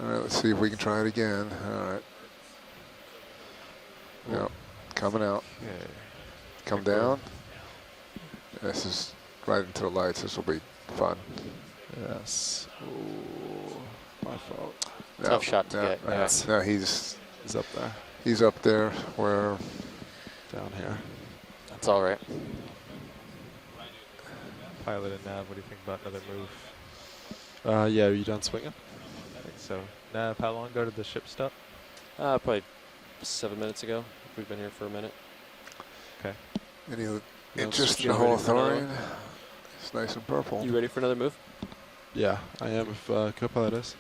All right, let's see if we can try it again. All right. No, coming out. Yeah. Come down. This is right into the lights. This will be fun. Yes. Ooh, my fault. No, Tough shot to get. No, no, he's up there. He's up there where. Down here. That's all right. Pilot and Nav, what do you think about another move? Yeah, are you done swinging? I think so. Nav, how long ago did the ship stop? Probably 7 minutes ago. We've been here for a minute. Okay. Any interest in the Holothurian? It's nice and purple. You ready for another move? Yeah, I am if co-pilot is.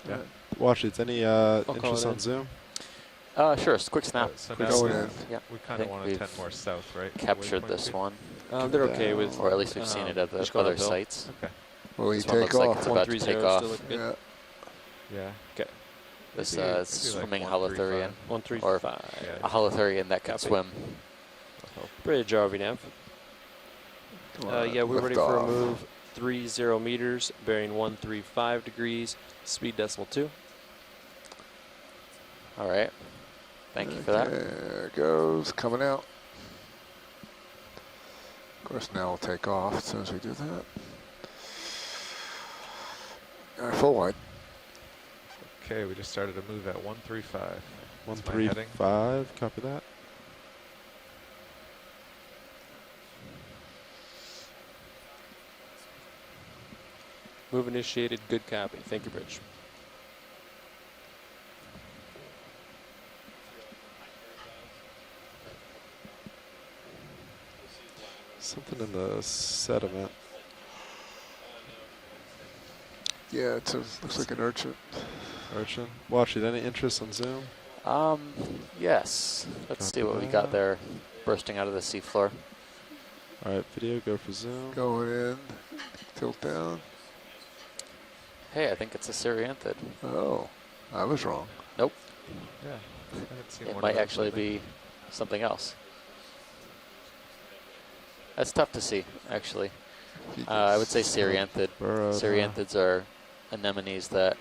Yeah. Watch it. Any interest on Zoom? Sure, quick snap. So quick now snap. we Yeah. kind of want to 10 more south, right? Captured this one. They're okay with. Or at least we've seen it at the just going other uphill. sites. Okay. Will he This one take looks like off? it's about to 130 take off. still looking good. Yeah. Yeah. Okay. This Maybe like swimming 135. Holothurian. 135. Yeah. A Holothurian that can Copy. swim. Bridge RV nav. Yeah, we're Lift ready for a off. move. 30 meters, bearing 135 degrees, speed decimal 2. All right. Thank you for that. There it goes, coming out. Of course, now we'll take off as soon as we do that. All right, full wide. Okay, we just started a move at 135. That's my 135. Copy that. Move initiated, good copy. Thank you, Bridge. Something in the sediment. Yeah, it looks like an urchin. Urchin. Watch it. Any interest on Zoom? Yes. Let's see what we got there bursting out of the seafloor. All right, video, go for Zoom. Going in, tilt down. Hey, I think it's a Syrianthid. Oh, I was wrong. Nope. Yeah. I haven't seen It one of might those actually lately. be something else. That's tough to see, actually. I would say Syrianthid. Burrowed, Syrianthids are anemones that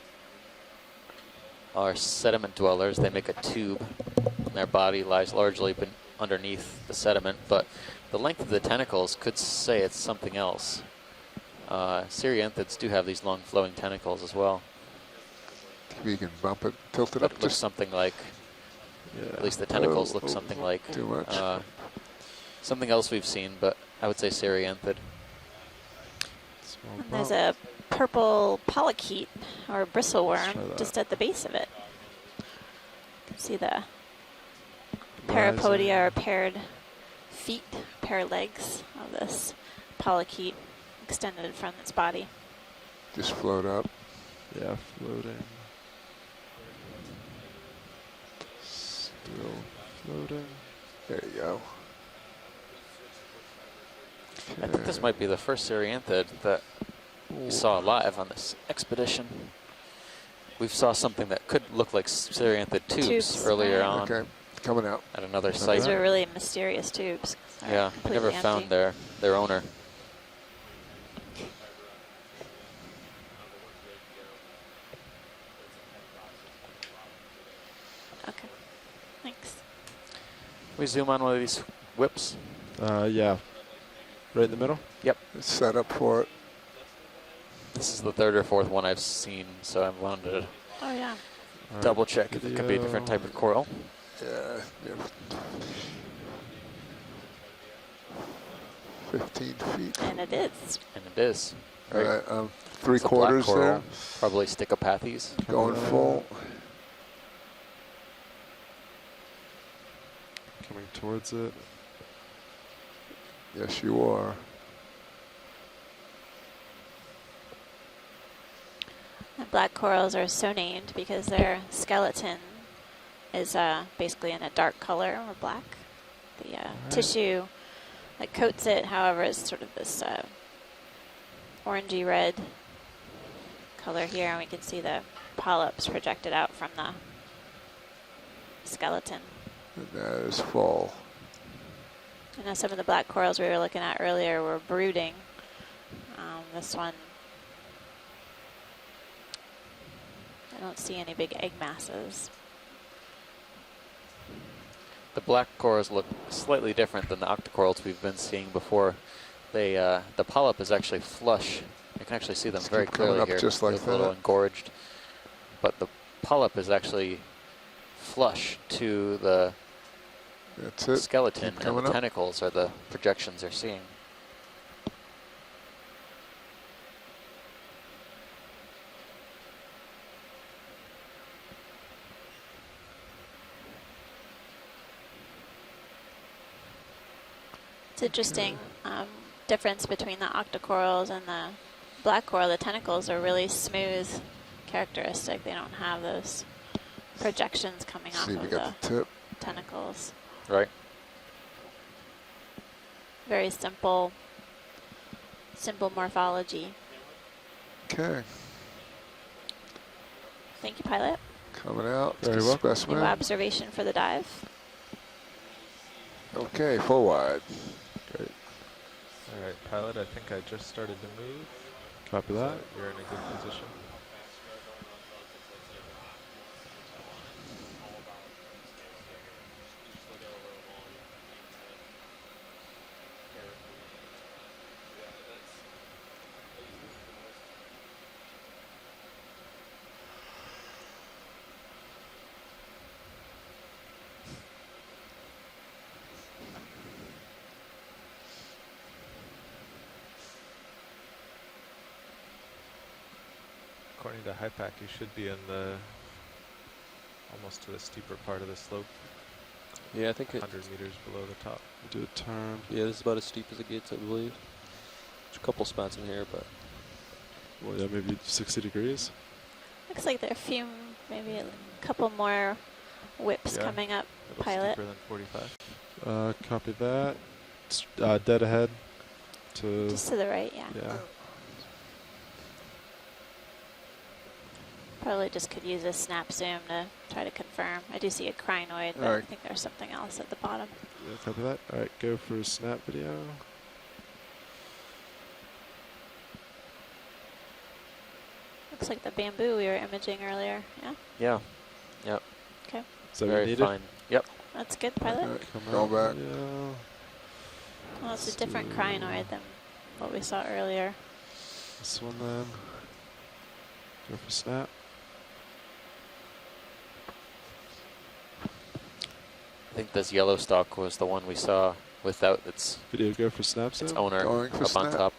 are sediment dwellers. They make a tube, and their body lies largely underneath the sediment, but the length of the tentacles could say it's something else. Syrianthids do have these long flowing tentacles as well. You can bump it, tilt it But up it looks just something like, Yeah. at least the tentacles look something like too much. something else we've seen, but I would say Syrianthid. Small And there's bump. a purple polychaete or Let's try bristleworm that. just at the base of it. You can see the Rising. parapodia or paired feet, pair legs of this polychaete extended from its body. Just float up. Yeah, floating. Still floating. There you go. I think this might be the first Syrianthid that we saw live on this expedition. We saw something that could look like Syrianthid tubes earlier on Okay, coming out. at another These site. are really mysterious tubes. They're Yeah, we never completely found empty. their owner. Okay, thanks. We zoom on one of these whips. Yeah. Right in the middle? Yep. It's set up for it. This is the third or fourth one I've seen, so I wanted to Oh yeah. All right, double check if it could be a different type of coral. Yeah. 15 feet. And it is. And it is. All Right? right, It's a black 3/4 there. coral, probably Stichopathes. Going full. Coming towards it. Yes, you are. The black corals are so named because their skeleton is basically in a dark color or black. The tissue that coats it, however, is sort of this orangey red color here, and we can see the polyps projected out from the skeleton. And that is full. I know some of the black corals we were looking at earlier were brooding. This one I don't see any big egg masses. The black corals look slightly different than the octocorals we've been seeing before. They, the polyp is actually flush. You can actually see them Just very keep coming clearly up here. just like They look a little that. engorged. But the polyp is actually flush to the That's it. skeleton, Keep and the coming up. tentacles are the projections they're seeing. It's interesting difference between the octocorals and the black coral. The tentacles are really smooth, characteristic. They don't have those projections coming off See, we of got the the tip. tentacles. Right. Very simple morphology. Okay, Thank you, pilot. coming out. Very Good welcome. New specimen. observation for the dive. Okay, full wide. Great. All right, pilot, I think I just started to move. Copy So that. you're in a good position. According to HiPAC, you should be in the almost to the steeper part of the slope, Yeah, I think 100 meters below the top. Do a turn. yeah, this is about as steep as it gets, I believe. There's a couple spots in here, but Well, yeah, maybe 60 degrees. Looks like there are a few, maybe a couple more whips Yeah. coming up. A little Pilot. steeper than 45. Copy that. Dead ahead to, Just to the right, yeah. yeah. Probably just could use a snap zoom to try to confirm. I do see a crinoid, but I Alright. think there's something else at the bottom. Yeah, copy that. All right, go for snap video. Looks like the bamboo we were imaging earlier. Yeah, Yeah. Is that what Very you needed? fine. Yep. that's good, pilot. Alright, Come go out back. video. Well, it's a different crinoid than what we saw earlier. This one then. Go for snap. I think this yellow stalk was the one we saw without its Video go for snap zoom. owner Going for up on snap. top.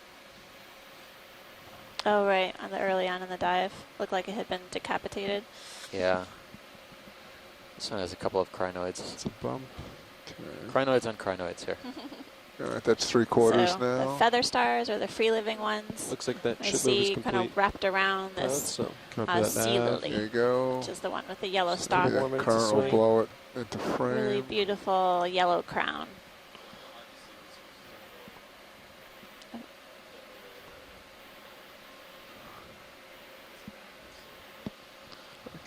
Oh, right, on the early on in the dive. Looked like it had been decapitated. This one has a couple of crinoids. It's a bump. Okay. Crinoids on crinoids here. All right, that's 3/4 so now. the feather stars are the free-living ones. looks like that I ship move is see complete. kind of wrapped around Pilot, this so Copy that sea nav. lily, There you go. which is the one with the yellow Maybe stalk. that More minutes current to will swing. blow it into frame. Really beautiful yellow crown.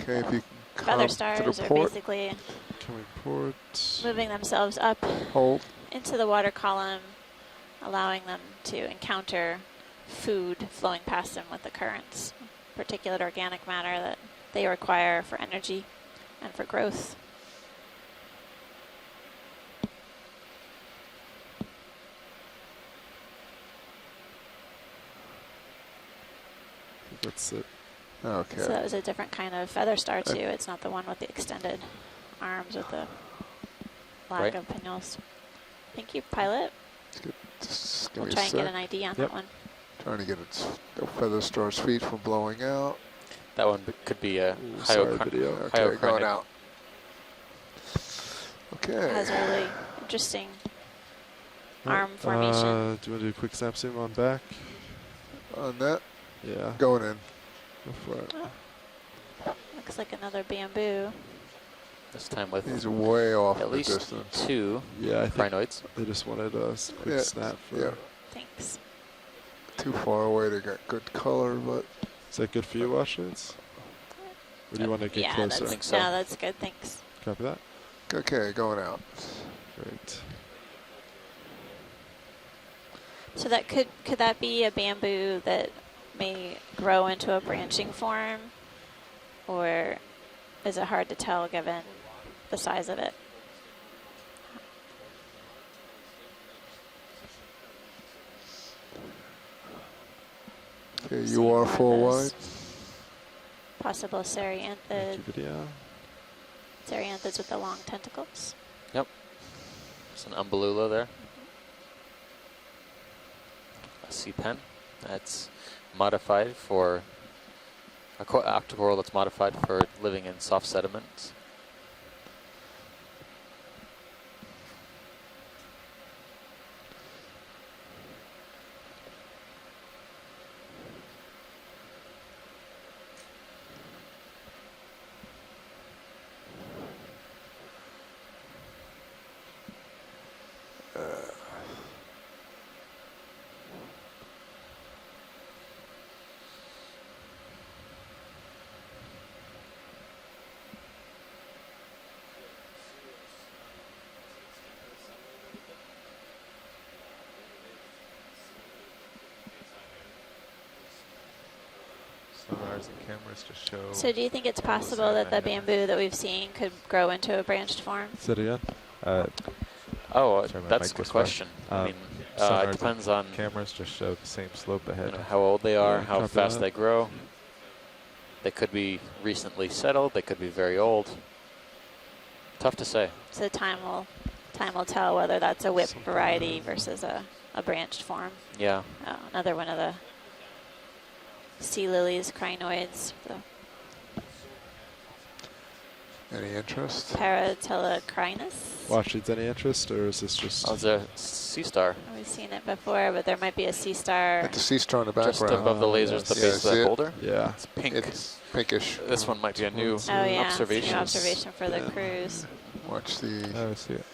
Okay, if you can Feather come to stars the are port, basically Coming port. moving themselves up hold. into the water column, allowing them to encounter food flowing past them with the currents, particulate organic matter that they require for energy and for growth. That's it. Okay. So that was a different kind of feather star too. It's not the one with the extended arms with the lack Right. of pinnules. Thank you, pilot. Just give We'll me a try and get sec. an ID on Yep. that one. Trying to get its the feather star's feet from blowing out. That one could be a Ooh, sorry, video. Okay, going hyocrinic. out. It has Okay. a really interesting Right, arm formation. do you want to do a quick snap zoom on back? On that, Yeah. going in. Go for it. Looks like another bamboo. This time with He's way off at in the least distance. 2 Yeah, I think crinoids. they just wanted a quick Yeah, snap for. yeah. Thanks. Too far away to get good color, but Is that good for you, Washington? Or do you want to get Yeah, closer? that's, think so. no, that's good. Thanks. Copy that. okay, going out. Great. So that could that be a bamboo that may grow into a branching form or is it hard to tell given the size of it? Okay, See you more are of full those wide. Possible Thank Cereanthids you, video. with the long tentacles. It's an umbellula there. A sea pen that's modified for a octocoral that's modified for living in soft sediments. Sonars and cameras just show. So do you think it's all the possible same that the ahead. bamboo that we've seen could grow into a branched form? Say it again. Oh, Sorry, my that's a mic good was far. question. I mean, sonars it and depends on Cameras just show the same slope ahead. how old they are, Yeah, how copy fast that. they grow. They could be recently settled. They could be very old. Tough to say. So time will tell whether that's a whip variety versus a branched form. Yeah. Another one of the sea lilies, crinoids, the Any interest? Paratelocrinus. Watch needs any interest, or is this just? Oh, it's a sea star We've seen it before, but there might be a sea star. Got the sea star in the just background. above the lasers at the Yeah, base of see that it? boulder. Yeah. It's pink. It's pinkish. This one might be a new Oh yeah, it's a observation. new observation for the Yeah. cruise. Watch the. Oh, I see it.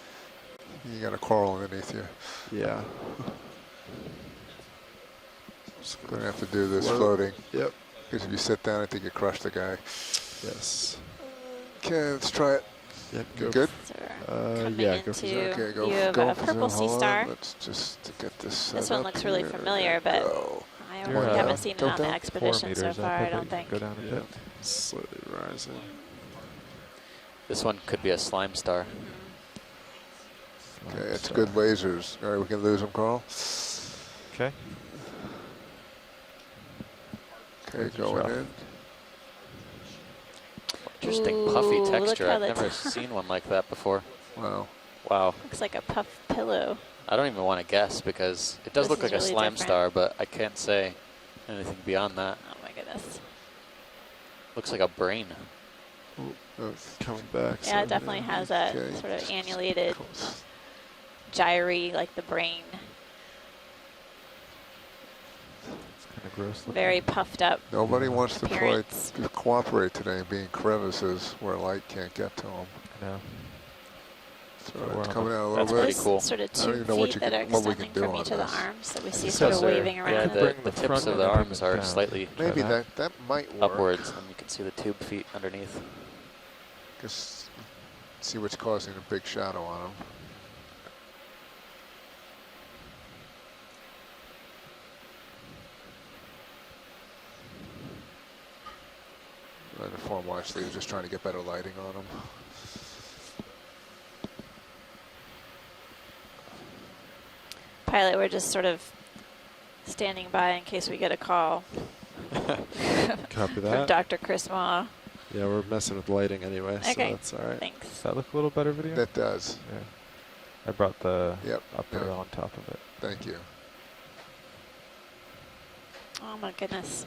You got a coral underneath you. Yeah. Gonna have to do this Float. floating. Yep. Because if you sit down, I think you crush the guy. Yes. Okay, let's try it. Yep. You go good? So we're coming yeah, go for into Okay, go. view of go a for purple zoom. sea Hold star. on. Let's just to get this. This set one up looks really here. familiar, There we but go. I You're, haven't seen it go on the down. 4 expedition meters so up, far, I don't but you can think. Go down a Yeah. bit. Slowly rising. This one could be a slime star. Okay, it's good lasers. All right, we can lose them, Carl. Okay. Okay, Lasers going off. in. Interesting puffy Ooh, look texture. how I've the never top- seen one like that before. Wow. Wow. Looks like a puff pillow. I don't even want to guess because it does This look is like a really slime different. star, but I can't say anything beyond that. Oh my goodness. Looks like a brain. Oh, Coming back. Yeah, so it definitely has that Okay. sort of annulated, close. gyry, like the brain. It's kind of gross looking. Very puffed up. Nobody wants to Appearance. cooperate today, being crevices where light can't get to them. No. So We're it's on coming the- out a That's little pretty bit. cool. Sort of I don't even tube know what feet you that can- are what we can extending do from on each of the this. arms that we see It sort of says they're- waving Yeah, around. the Bring the tips front of of the the arms helmet are down. slightly Maybe Try that might work. upwards, and you can see the tube feet underneath. Just see what's causing a big shadow on them. The form watch, they were just trying to get better lighting on them. Pilot, we're just sort of standing by in case we get a call Copy from that. Dr. Chris Ma. Yeah, we're messing with lighting anyway, so Okay. that's all right. Thanks. Does that look a little better video? That does. Yeah. I brought the Yep. upper yeah. on top of it. Thank you. Oh my goodness.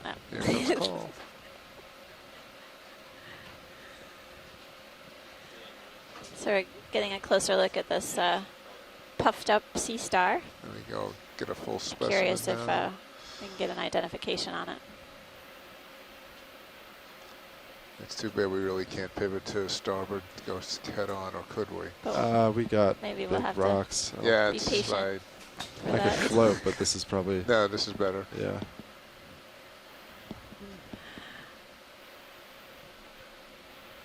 Oh. Here comes call. So we're getting a closer look at this puffed up sea star. There we go. Get a full specimen Curious if down. we can get an identification on it. It's too bad we really can't pivot to starboard, go head on, or could we? But We got maybe we'll big have rocks. Yeah, be it's patient. right. for I could that. float, but this is probably, No, this is better. yeah.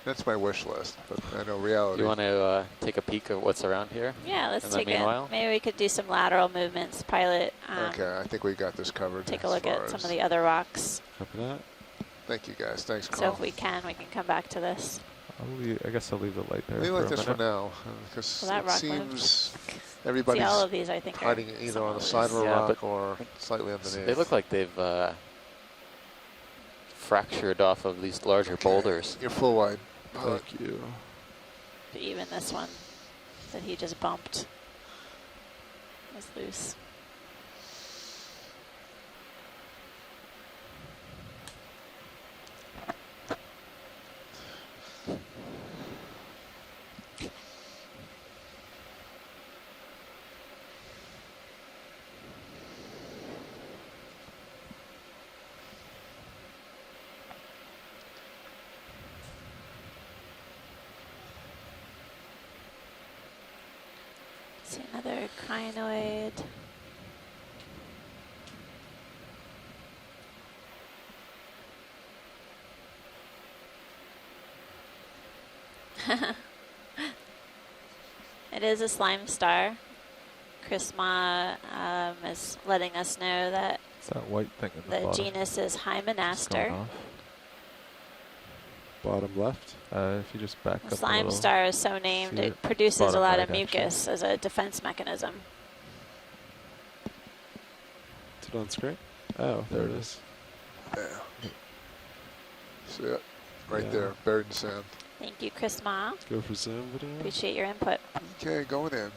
That's my wish list, but I know reality. You want to take a peek at what's around here? Yeah, let's And then take it. meanwhile? Maybe we could do some lateral movements, pilot. Okay, I think we got this covered. Take a as look far at some as- of the other rocks. Copy that. Thank you guys. Thanks, So Carl. if we can come back to this. I guess I'll leave the light there Leave for like a this for minute. now, because Well, that it rock seems See, everybody's all of these, I think, hiding are either on the somewhat side of a Yeah, rock but or slightly underneath. They look like they've fractured off of these larger boulders. You're full wide. Thank you. loose. Even this one that he just bumped was loose. See another crinoid. It is a slime star. Chris Ma is letting us know that It's that white thing in the the bottom. genus is It's going Hymenaster. off. Bottom left. If you just back The up a slime little. star is so named See it it? produces a Bottom lot right, of actually. mucus as a defense mechanism. Is it on screen? Oh, there it is. Yeah. See it? Right Yeah. there, buried in sand. Thank you, Chris Ma. Let's go for zoom video. Appreciate your input. Okay, going in.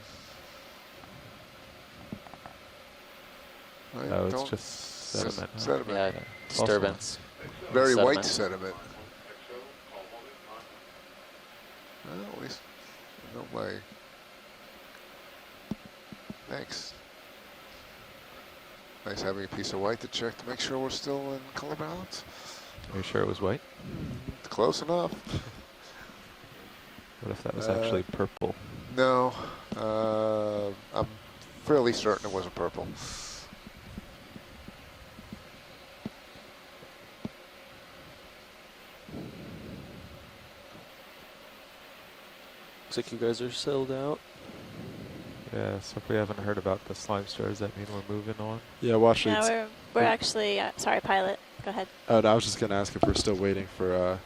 Right, No, it's don't- just sediment. huh? sediment. Yeah, disturbance. Very sediment. white sediment. Well, at least I know my. Thanks. Nice having a piece of white to check to make sure we're still in color balance. Are you sure it was white? Close enough. What if that was actually purple? No, I'm fairly certain it wasn't purple. Looks like you guys are sold out. Yeah, so if we haven't heard about the slime star, does that mean we're moving on? Yeah, watch No, it. we're actually sorry, pilot. Go ahead. Oh, no, I was just going to ask if we're still waiting for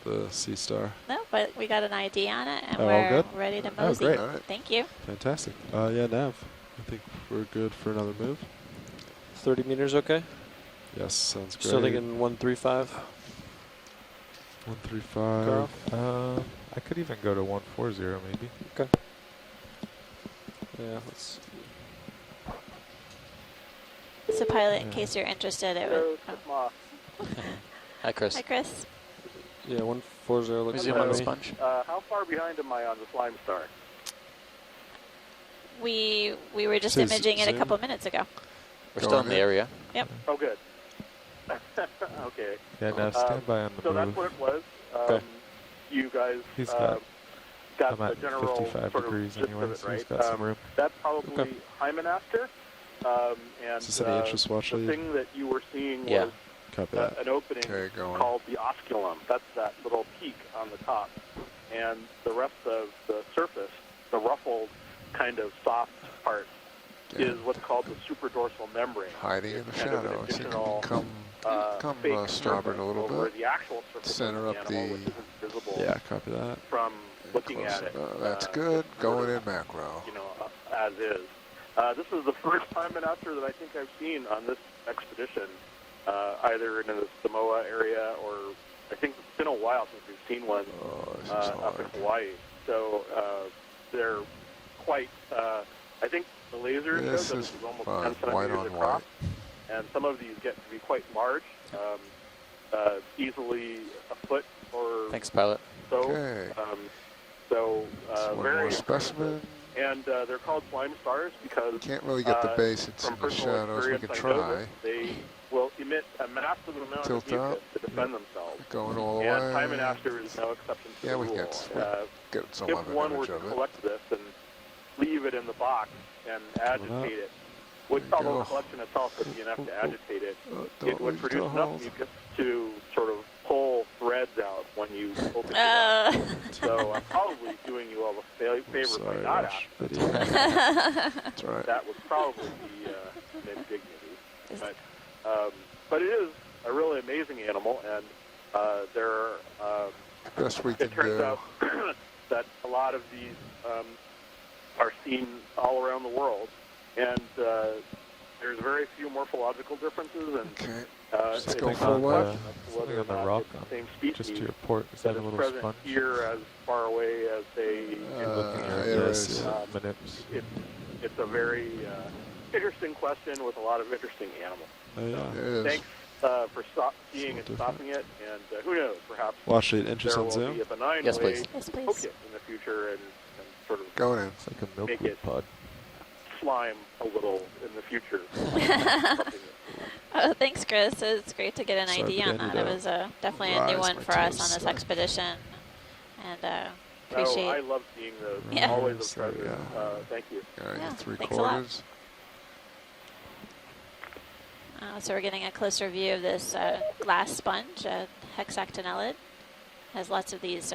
the sea star. No, but we got an ID on it, and Oh, all we're good? ready to Oh, mosey. great. All right. Thank you. Fantastic. Yeah, Nav. I think we're good for another move. 30 meters, okay? Yes, sounds great. Still thinking 135. 135. Carl? I could even go to 140 maybe. Okay. Yeah, let's. So, pilot, in Yeah. case you're interested, it was. Oh. Hi, Chris. Hi, Chris. Yeah, 140 looks Zoom good on to the me. sponge. How far behind am I on the slime star? We were just So imaging it a zoom. couple minutes ago. We're still in the ahead. area. Oh, good. Okay. Yeah, now stand by on the So that's move. what it was. Okay. You guys He's got I'm the at general 55 sort of degrees gist anyway, of it, so he's right? got some room. That's probably Okay. Hymenaster. And Is this any interest, watch the lead? thing that you were seeing Yeah. was Copy that. an opening Okay, going. called the osculum. That's that little peak on the top. And the rest of the surface, the ruffled kind of soft part, Yeah. is what's called the superdorsal membrane. Hiding in the Kind of an shadow. I think you additional, can come fake starboard a surface little over bit. the actual surface Center of the up animal, the- which isn't visible Yeah, copy that. from looking Close at it. enough. That's good. sort Going of, in macro. You know, as is. This is the first Hymenaster that I think I've seen on this expedition, either in the Samoa area or I think it's been a while since we've seen one Oh, this is up in hard. Hawaii. So they're quite. I think the laser This shows that is this is almost fun. 10 White centimeters on across, white. and some of these get to be quite large, easily a foot or Thanks, pilot. so. Okay. So One very more impressive. specimen. And they're called slime stars because Can't really get the base. It's from in the personal shadows. We experience, can I know try. that they will emit a massive amount Tilt of mucus up. to defend themselves. Going all the And way. Hymenaster is no exception to Yeah, the we rule. get some If of an one were image to of it. collect this and leave it in the box and agitate it, which There you although go. the collection itself would be enough to agitate it, Don't it would leave produce the enough holes. mucus to sort of pull threads out when you open it up. So I'm probably doing you all a favor by Sorry, not Rush. asking. Video. That's right. That would probably be an indignity. But it is a really amazing animal, and Best we can it turns do. out that a lot of these are seen all around the world, and there's very few morphological differences, and Okay. it's go a full question left. as to whether or Something on the not rock it's the same species just to your port. Is that that a is little present sponge? here as far away as they. Looking at there this, is. manips. It's a very interesting question with a lot of interesting animals. Oh yeah. It is. Thanks for seeing and different. stopping it, and who knows, perhaps Well, actually, interest there on will Zoom. be a benign Yes, way please. Yes, to please. poke it in the future and sort of Going in. It's like a Make milkweed it- pod. slime a little in the future. Oh, thanks, Chris. It's great to get an Sorry, idea but on I that. need It to was definitely a new rise one my for us toes on this so- expedition, and Oh, I appreciate. love seeing those. Yeah. Always a Sorry, pleasure. yeah. Thank you. All right, Yeah, three thanks a lot. quarters. So we're getting a closer view of this glass sponge, hexactinellid. Has lots of these,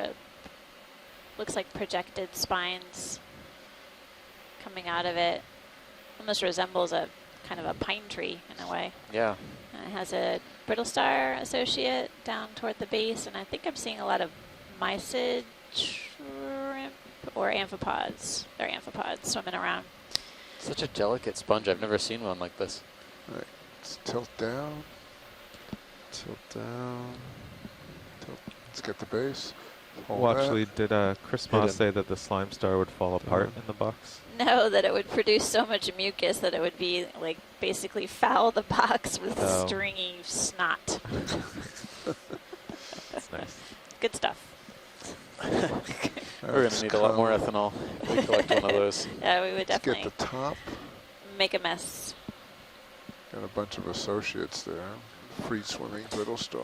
looks like projected spines coming out of it. Almost resembles a kind of a pine tree in a way. Yeah. And it has a brittle star associate down toward the base, and I think I'm seeing a lot of mysid shrimp or amphipods. They're amphipods swimming around. Such a delicate sponge. I've never seen one like this. All right, let's tilt down. Tilt down. Let's get the base. Hold Well, that. actually, did Chris Hidden. Moss say that the slime star would fall apart Down. in the box? No, that it would produce so much mucus that it would be like basically foul the box with Oh. stringy snot. That's nice. Good stuff. We're going to need a lot more ethanol if we collect one of those. Yeah, we would Let's definitely get the top. make a mess. Got a bunch of associates there. Free swimming brittle star.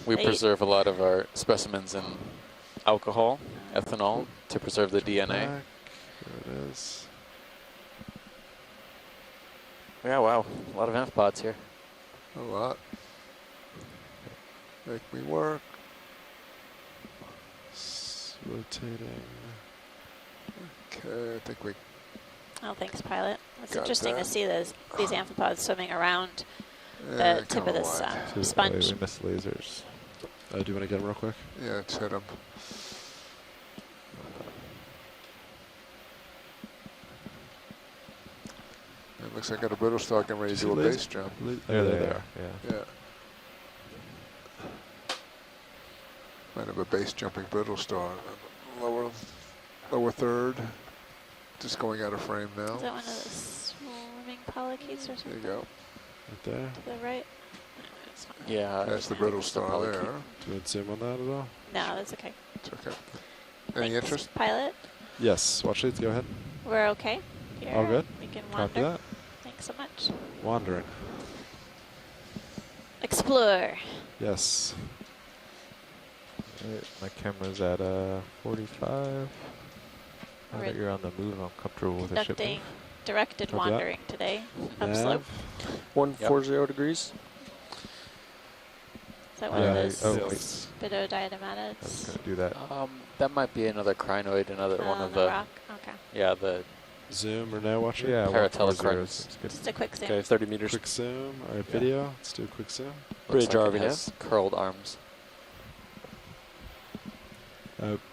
We Hey. preserve a lot of our specimens in alcohol, ethanol, to preserve the DNA. Back. There it is. Yeah, wow. A lot of amphipods here. A lot. Make me work. Rotating. Okay, I think we Oh, thanks, pilot. It's Got interesting that. to see these amphipods swimming around the yeah, tip of this Too sponge. early, we missed lasers. Do you want to get him real quick? Yeah, let's hit them. It looks like I got a brittle star getting ready to do a base jump. There they there. are. Yeah. Yeah. Might have a base jumping brittle star. Lower third. Just going out of frame now. Is that one of the swimming polychaetes or There something? you go. Right there. To the right? It's not. Yeah. That's the I brittle think it's the star polychaete. there. Do you want to zoom on that at all? No, that's okay. It's okay. Any Thanks, interest? pilot? Yes. Watch leads. Go ahead. We're okay. Here, All good? We can Copy wander. that. Thanks so much. Wandering. Explore. Yes. Right, my camera's at 45. Now We're that you're on the move, I'm comfortable with a ship conducting move. directed Copy that. wandering today. Upslope. 140 degrees. Is that one Yeah, of those oh, wait. I was spidodiatomatids? going to do that. That might be another crinoid, another one on of the the, rock. Okay. yeah, the Zoom or no? Watch it. Yeah, Paratelocrines. 140 seems good. Just a quick zoom. Okay, 30 meters. Quick zoom. All right, Yeah. video. Let's do a quick zoom. looks Bridge like RV it has curled arms.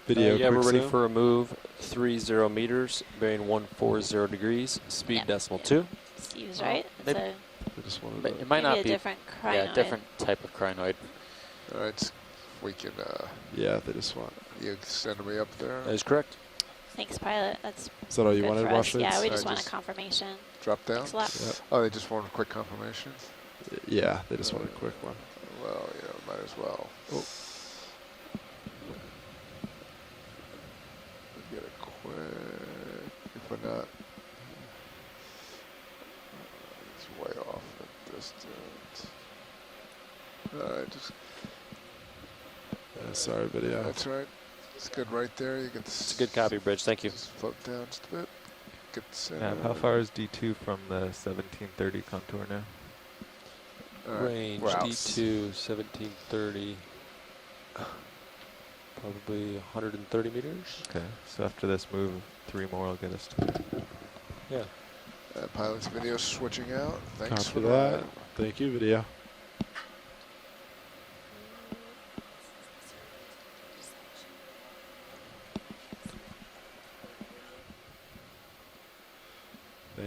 Video. Yeah, quick we're ready zoom. for a move. 30 meters, bearing 140 degrees, speed Yep. decimal 2. Steve's right. It's Maybe- a, I just wanted But to. it might maybe not a be, different crinoid. yeah, different type of crinoid. All right, we can, Yeah, they just want. you send me up there. That is correct. Thanks, pilot. That's Is that all you good wanted, for us. watch leads? Yeah, we I just want a just- confirmation. Drop down. Thanks a lot. Yep. Oh, they just want a quick confirmation? Yeah, they just wanted a quick one. Well, yeah, might as well. Oh. Get a quick, if we're not. It's way off at distance. Alright, just, Sorry, video. that's right. It's good right there. You get the. It's a good copy, Bridge. Thank you. Just float down just a bit. Get the center. Yeah, how far is D2 from the 1730 contour now? All right, Range we're out. D2, 1730. Probably 130 meters. Okay, so after this move, 3 more will get us to Yeah. Pilot's video switching out. Thanks Copy for that. that. Thank you, video.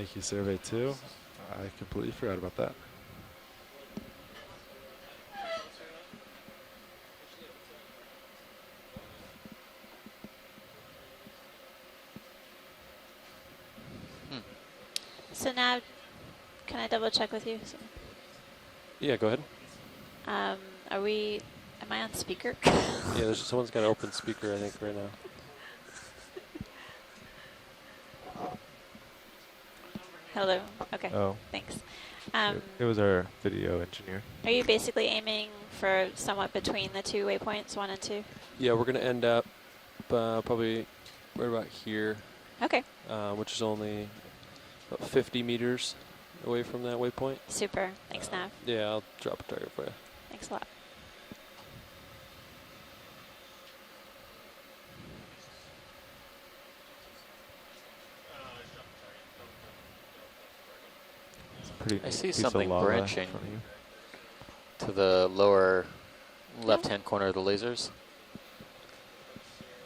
Thank you, Survey 2. I completely forgot about that. So now, can I double check with you? So, Yeah, go ahead. am I on speaker? Yeah, someone's got an open speaker, I think, right now. Hello. Okay. Oh, Thanks. it was our video engineer. Are you basically aiming for somewhat between the two waypoints, 1 and 2? Yeah, we're going to end up probably right about here, Okay. which is only about 50 meters away from that waypoint. Super. Thanks, Nav. Yeah, I'll drop a target for you. Thanks a lot. Pretty I neat see piece of something lava in branching front of you. to the lower left-hand corner of the lasers.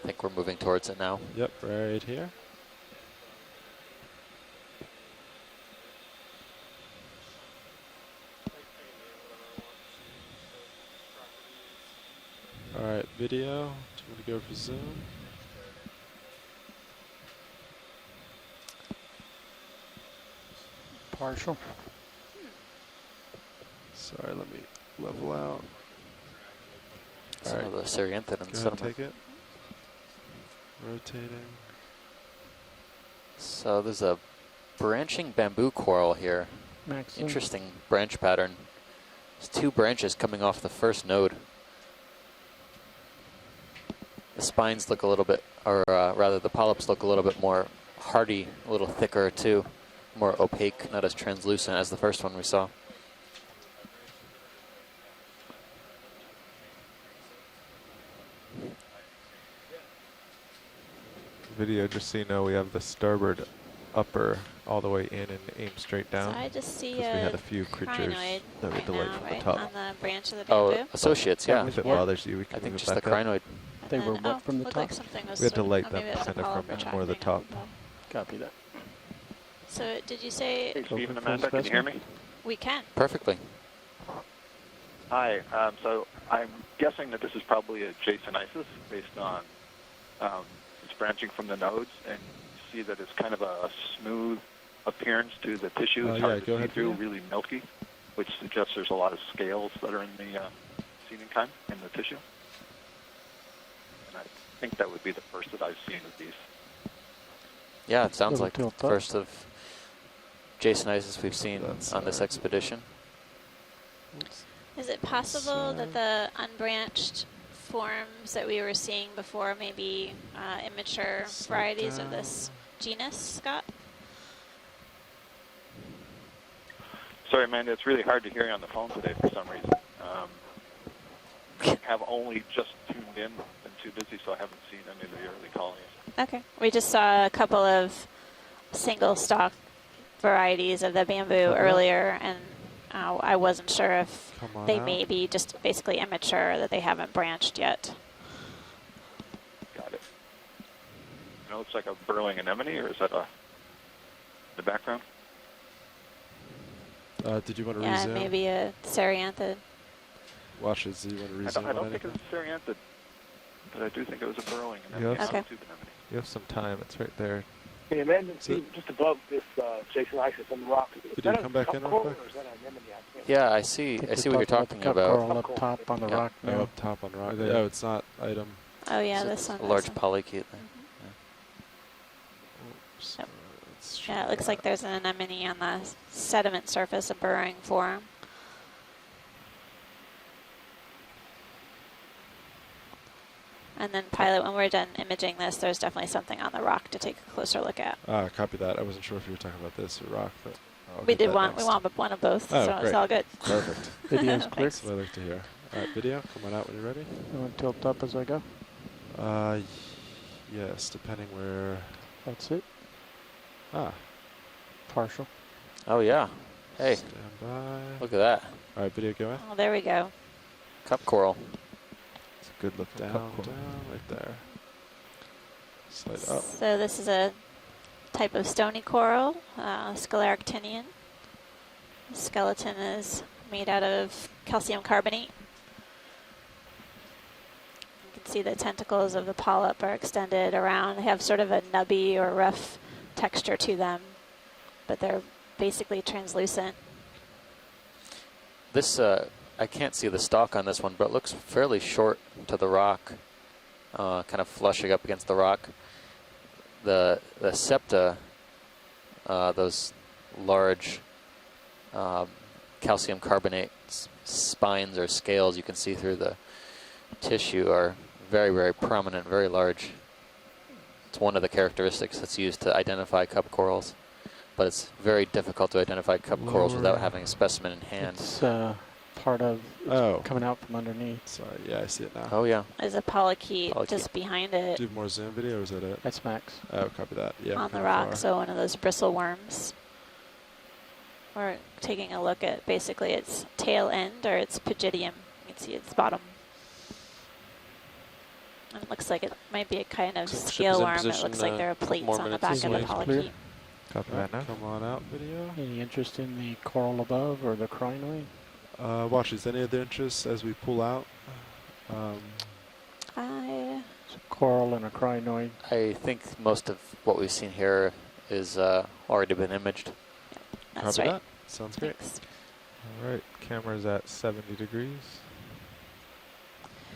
I think we're moving towards it now. Yep, right here. All right, video. Do you want to go for zoom? Partial. Sorry, let me level out. Some of the Syrianthan and Go ahead and sediment. take it. Rotating. So there's a branching bamboo coral here. Max. Interesting branch pattern. There's 2 branches coming off the first node. The spines look a little bit, or rather the polyps look a little bit more hardy, a little thicker too, more opaque, not as translucent as the first one we saw. Video, just so you know, we have the starboard upper all the way in and aim straight So down. I just see Because we a had a few creatures crinoid that we right delayed now, from the right? top. On the branch of the bamboo. Oh, associates, yeah. If it Yeah. bothers you, we can I think move just it the back up. crinoid. They were And what from the looked top? like something was We had to swimming. light Oh, them maybe it was a kind of polyp from or more of the trapping top. up above. Copy that. So did you say Hey, Go Steve for and full Amanda, can you hear me? specimen? we can? Perfectly. Hi. So I'm guessing that this is probably a Jasonisis based on it's branching from the nodes, and you see that it's kind of a smooth appearance to the tissue. It's Yeah, hard go to see ahead, through, Peter. really milky, which suggests there's a lot of scales that are in the seeding time in the tissue. And I think that would be the first that I've seen of these. Yeah, it sounds Little like the tilt up. first of Jasonisis we've seen That's, on this expedition. Is it possible that the unbranched forms that we were seeing before may be immature varieties of this genus, Scott? Sorry, Amanda, it's really hard to hear you on the phone today for some reason. I have only just tuned in, been too busy, so I haven't seen any of the early colonies. Okay. We just saw a couple of single stalk varieties of the bamboo earlier, and I wasn't sure if Come on they out. may be just basically immature, that they haven't branched yet. Got it. You know, it's like a burrowing anemone, or is that the background? Did you want to Yeah, resume? maybe a Cereanthid. Watch it. Do you want to I resume don't on think it anything? was Cereanthid, but I do think it was a burrowing anemone. Yes. Okay. Not a tube anemone. You have some time. It's right there. Hey, Amanda, So- just above this Jasonisis on the rock. Is Could that you a come back cup in real coral quick? or is that an anemone? I can't- Yeah, I see what you're talking Cup about. coral up top on the Yeah. rock Oh, now. up top on rock. Right there. Oh, it's not item. Oh yeah, So this it's one. a this large one. polychaete there. Oops. Yep. Let's Yeah, it try looks like that. there's an anemone on the sediment surface, a burrowing form. And then pilot, when we're done imaging this, there's definitely something on the rock to take a closer look at. Copy that. I wasn't sure if you were talking about this or rock, but I'll We get did that one. next. We want one of both, Oh, so it's great. all good. Perfect. Video's clear. Thanks. That's what I like to hear. All right, video, come on out when you're ready. You want to tilt up as I go? Yes, depending where. That's it. Ah, Partial. Oh yeah. Hey, stand by. look at that. All right, video going. Oh, there we go. Cup coral. It's a good look Down, down. down, right there. Slide up. So this is a type of stony coral, Scleractinian. The skeleton is made out of calcium carbonate. You can see the tentacles of the polyp are extended around. They have sort of a nubby or rough texture to them, but they're basically translucent. This, I can't see the stalk on this one, but it looks fairly short to the rock, kind of flushing up against the rock. The septa, those large calcium carbonate spines or scales you can see through the tissue, are very, very prominent, very large. It's one of the characteristics that's used to identify cup corals, but it's very difficult to identify cup corals without having a specimen in hand. It's part of coming out from underneath. Sorry, yeah, I see it now. Oh yeah. There's a polychaete just behind it. Do more zoom video, or is that it? That's max. Oh, copy that. Yeah. On the rock, so one of those bristle worms. We're taking a look at basically its tail end or its pygidium. You can see its bottom. And it looks like it might be a kind of scale worm. It looks like there are plates on the back of the polychaete. Copy that now. Come on out, video. Any interest in the coral above or the crinoid? Watch, is any other interest as we pull out? It's a coral and a crinoid. I think most of what we've seen here is already been imaged. That's Copy right. that. Sounds great. Thanks. All right, camera's at 70 degrees.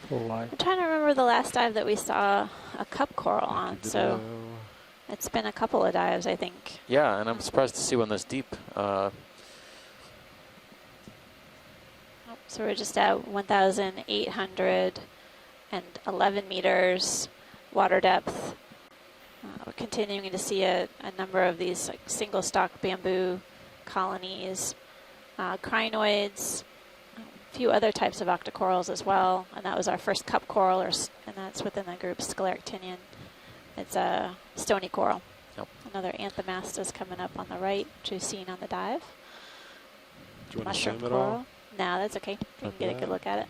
Full light. I'm trying to remember the last dive that we saw a cup coral on, so Video. it's been a couple of dives, I think. Yeah, and I'm surprised to see one this deep. So we're just at 1,811 meters water depth. We're continuing to see a number of these like single stalk bamboo colonies, crinoids, a few other types of octocorals as well. And that was our first cup coral, and that's within the group Scleractinian. It's a stony coral. Yep. Another anthomastus coming up on the right, which we've seen on the dive. Do you want to Mushroom zoom it coral. all? No, that's okay. We can get a good look at it.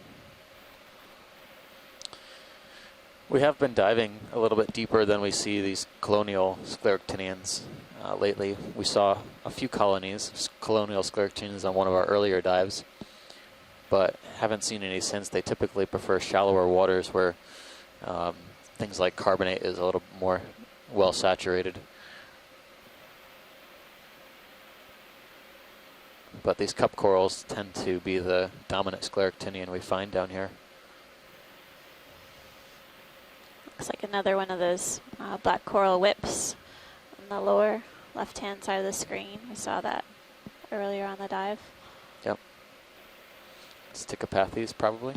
We have been diving a little bit deeper than we see these colonial Scleractinians lately. We saw a few colonies, colonial Scleractinians, on one of our earlier dives, but haven't seen any since. They typically prefer shallower waters where things like carbonate is a little more well saturated. But these cup corals tend to be the dominant Scleractinian we find down here. Looks like another one of those black coral whips on the lower left-hand side of the screen. We saw that earlier on the dive. Yep. Stichopathes, probably.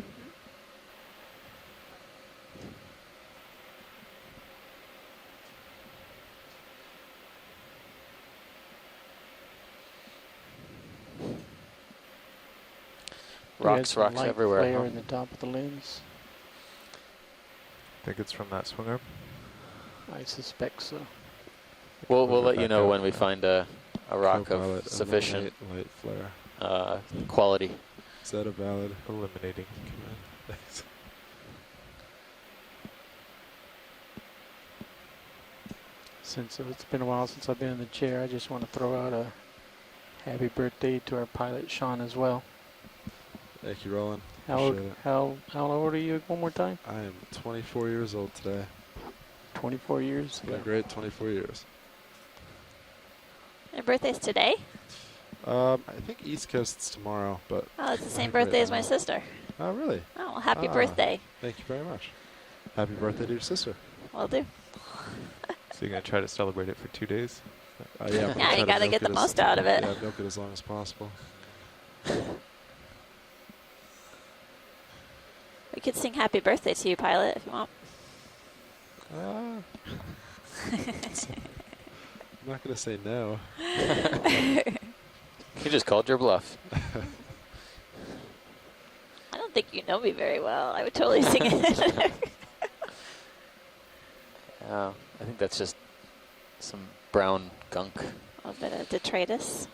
Rocks everywhere. Flare Huh? in the top of the lens. I think it's from that swing arm. I suspect so. We'll Move it let you back know out, when we yeah. find a rock Copilot, of sufficient light flare. quality. Is that a valid? Eliminating command. Thanks. Since it's been a while since I've been in the chair, I just want to throw out a happy birthday to our pilot Sean as well. Thank you, Roland. How old, Appreciate it. how old are you one more time? I am 24 years old today. 24 years. It's been a great 24 years. Your birthday's today? I think East Coast's tomorrow, but Oh, it's the same Right birthday as my now. sister. oh, really? Oh, well, happy Ah. birthday. Thank you very much. Happy birthday to your sister. Will do. So you're going to try to celebrate it for 2 days? Yeah, Yeah, we'll try you to gotta milk get the as- most out of it. Yeah, milk it as long as possible. We could sing happy birthday to you, pilot, if you want. I'm not going to say no. You just called your bluff. I don't think you know me very well. I would totally sing it. I think that's just some brown gunk. A little bit of detritus.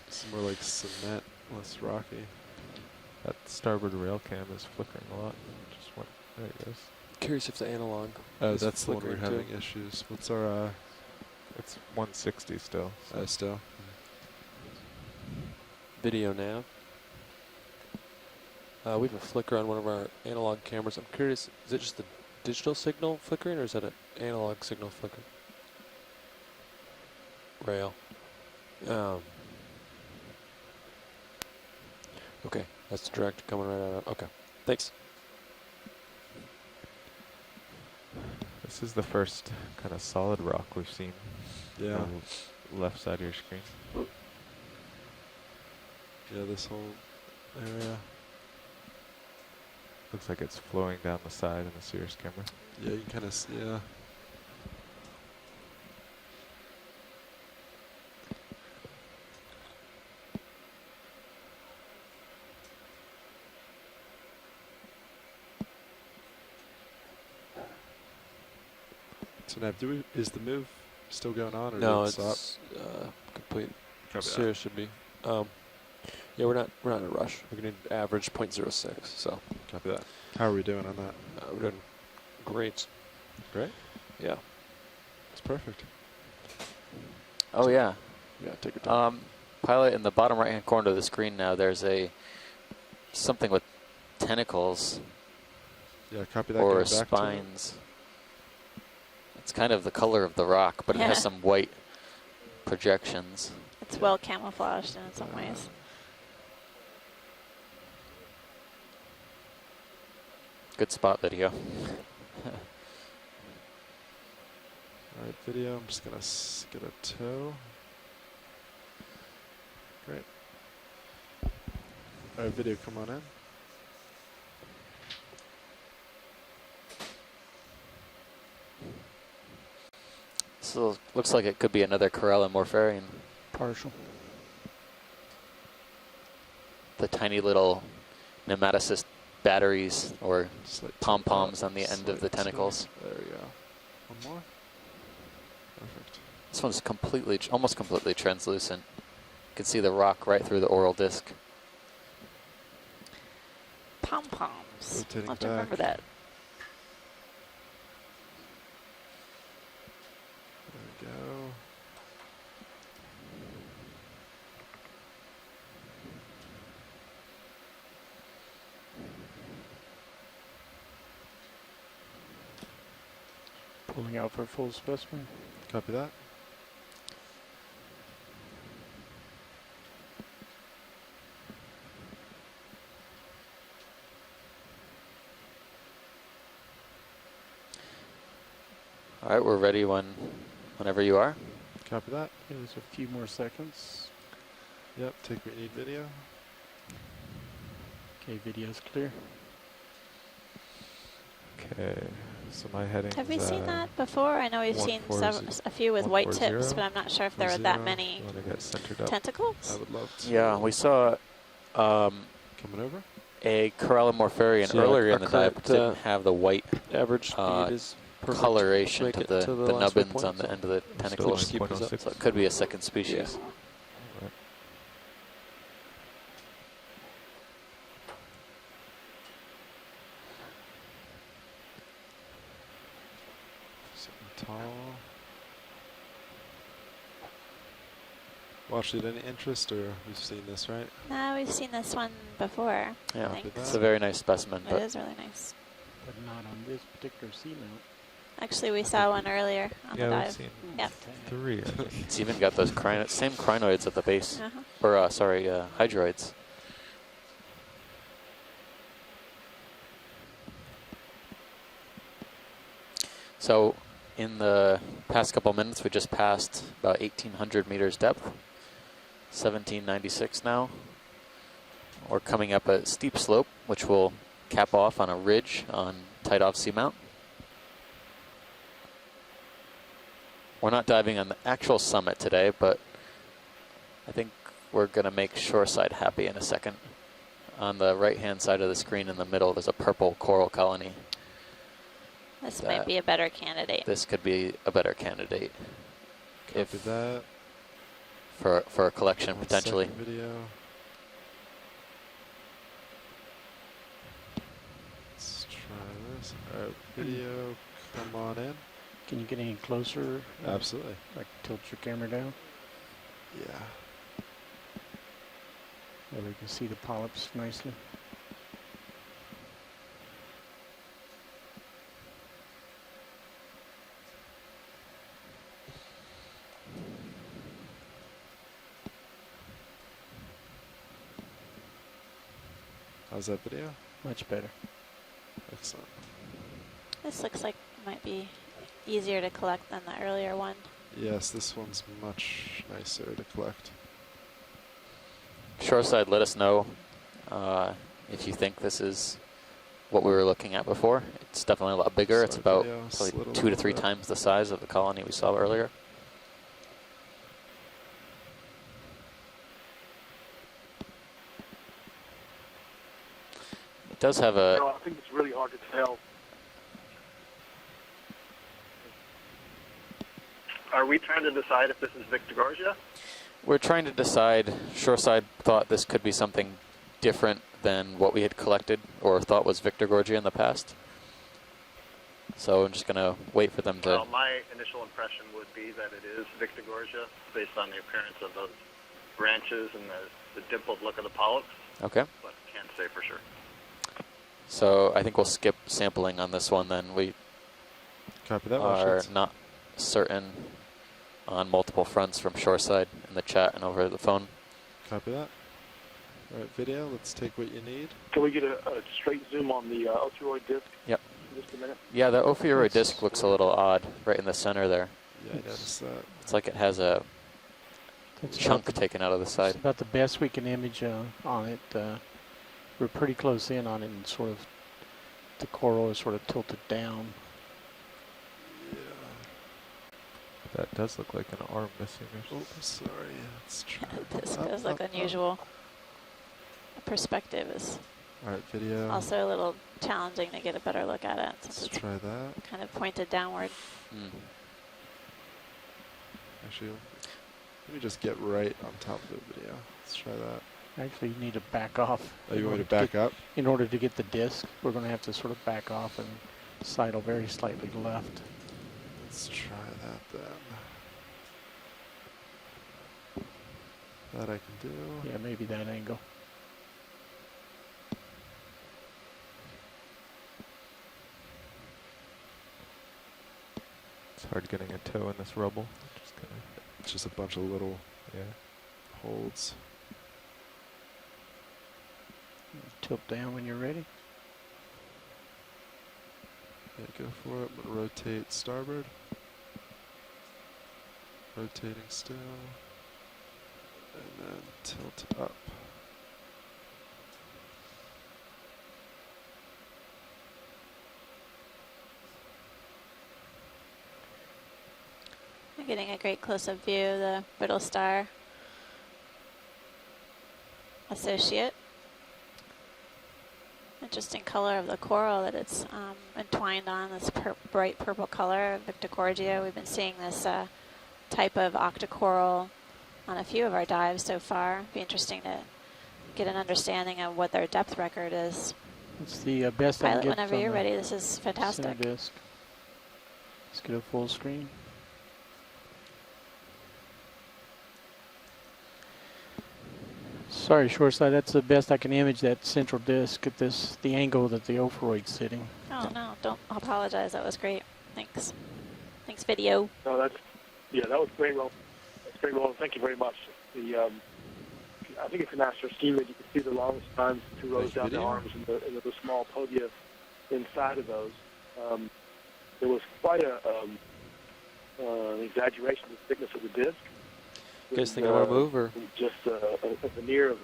It's more like cement, less rocky. That starboard rail cam is flickering a lot. Just went, there it goes. Curious if the analog Oh, is that's the one we're flickering having too. issues. What's our It's 160 still. So. Still. Video nav. We have a flicker on one of our analog cameras. I'm curious, is it just the digital signal flickering, or is that an analog signal flickering? Rail. Okay, that's direct coming right out. Okay, thanks. This is the first kind of solid rock we've seen. Yeah. On the left side of your screen. Yeah, this whole area. Looks like it's flowing down the side in the Cirrus camera. Yeah, you can kind of, yeah. So now, is the move still going on, or No, did it it's stop? complete. Copy that. Serious should be. Yeah, we're not in a rush. We're going to average 0.06. So Copy that. How are we doing on that? we're doing great. Great. Yeah. It's perfect. Oh yeah. Yeah. Take your time. Pilot, in the bottom right-hand corner of the screen now, there's something with tentacles Yeah, copy that. or Going back to it. spines. It's kind of the color of the rock, but it Yeah. has some white projections. It's well camouflaged in some ways. Good spot video. All right, video. I'm just gonna get a toe. Great. All right, video. Come on in. So looks like it could be another Corellimorpharian. Partial. The tiny little nematocyst batteries or Slight pom-poms tip on the end of slight the tip. tentacles. There we go. One more. Perfect. This one's almost completely translucent. You can see the rock right through the oral disc. Pom-poms. Rotating I'll have to remember back. that. There we go. Pulling out for full specimen. Copy that. All right, we're ready whenever you are. Copy that. Okay, there's a few more seconds. Yep. Take what you need. Video. Okay, video's clear. Okay, so my heading. Have we seen that before? I know we've seen a few with white tips, but I'm not sure if there were that many You want to get centered up? tentacles. I would love to. Yeah, we saw Coming over. a Corellimorpharian So, earlier our in the dive, but current, didn't have the white Average speed is perfect. coloration Make to it the to the last nubbins waypoint, on the so- end of the Still tentacles. just keep us up. 1.06. So it could be a second species. Right. Sitting tall. Watched it any interest, or we've seen this, right? No, we've seen this one before. Yeah, I think. it's a very nice specimen. It But is really nice. But not on this particular seamount. Actually, we saw one earlier on the Yeah, we've dive. seen Yeah. 3. I think. it's even got those same crinoids at the base, Uh-huh. or hydroids. So in the past couple minutes, we just passed about 1,800 meters depth, 1796 now. We're coming up a steep slope, which will cap off on a ridge on Tight-Off Seamount. We're not diving on the actual summit today, but I think we're going to make shoreside happy in a second. On the right-hand side of the screen in the middle, there's a purple coral colony. This might be a better candidate. This could be a better candidate Copy that. for a collection, 1 potentially. second video. Let's try this. All right, video. Come on in. Can you get any closer? Absolutely. Like tilt your camera down. Yeah. There we can see the polyps nicely. How's that video? Much better. Excellent. This looks like it might be easier to collect than the earlier one. Yes, this one's much nicer to collect. Shoreside, let us know if you think this is what we were looking at before. It's definitely a lot bigger. It's Sorry, about video probably slid a 2 to little 3 bit. times the size of the colony we saw earlier. It does have a... No, I think it's really hard to tell. Are we trying to decide if this is Victor Garcia? We're trying to decide. Shoreside thought this could be something different than what we had collected or thought was Victor Gorgia in the past. So I'm just going to wait for them to... Well, my initial impression would be that it is Victor Garcia, based on the appearance of those branches and the dimpled look of the polyps, Okay. but can't say for sure. So I think we'll skip sampling on this one then. We Copy that. are Watch not certain on multiple fronts from Shoreside in the chat and over the phone. Copy that. All right, video. Let's take what you need. Can we get a straight zoom on the ultraroid disc? Yep. In just a minute. Yeah, the ophiuroid disc looks a little odd right in the center there. Yeah, I noticed that. It's like it has a That's chunk about taken out of the the, side. it's about the best we can image on it. We're pretty close in on it, and sort of the coral is sort of tilted down. Yeah. That does look like an arm missing or Oh, something. sorry. Let's try. This up, does look up, up. unusual. The perspective is All right, video. also a little challenging to get a better look at it since Let's it's try that. kind of pointed downward. Mm. Actually, let me just get right on top of the video. Let's try that. Actually, you need to back off. Oh, you in want me order to back get, up? In order to get the disc, we're going to have to sort of back off and sidle very slightly left. Let's try that then. That I can do. Yeah, maybe that angle. It's hard getting a toe in this rubble. Just gonna, It's just a bunch of little yeah. holds. Tilt down when you're ready. Yeah, go for it. I'm gonna rotate starboard. Rotating still. And then tilt up. I'm getting a great close-up view of the brittle star associate. Interesting color of the coral that it's entwined on, this bright purple color of Victorgorgia. We've been seeing this type of octocoral on a few of our dives so far. Be interesting to get an understanding of what their depth record is. It's the best I can Pilot, get whenever from you're the ready, this is center fantastic. disc. Let's get a full screen. Sorry, Shoreside, that's the best I can image that central disc at the angle that the ophiuroid's sitting. Oh no, don't apologize. That was great. Thanks. Thanks, video. No, that was great, Ron. That's great, Ron. Thank you very much. I think it's an astro schema. You can see the longest times, 2 rows Nice down video. the arms and the small podia inside of those. There was quite an exaggeration of the thickness of the disc. You guys think I want to move or? Just a veneer of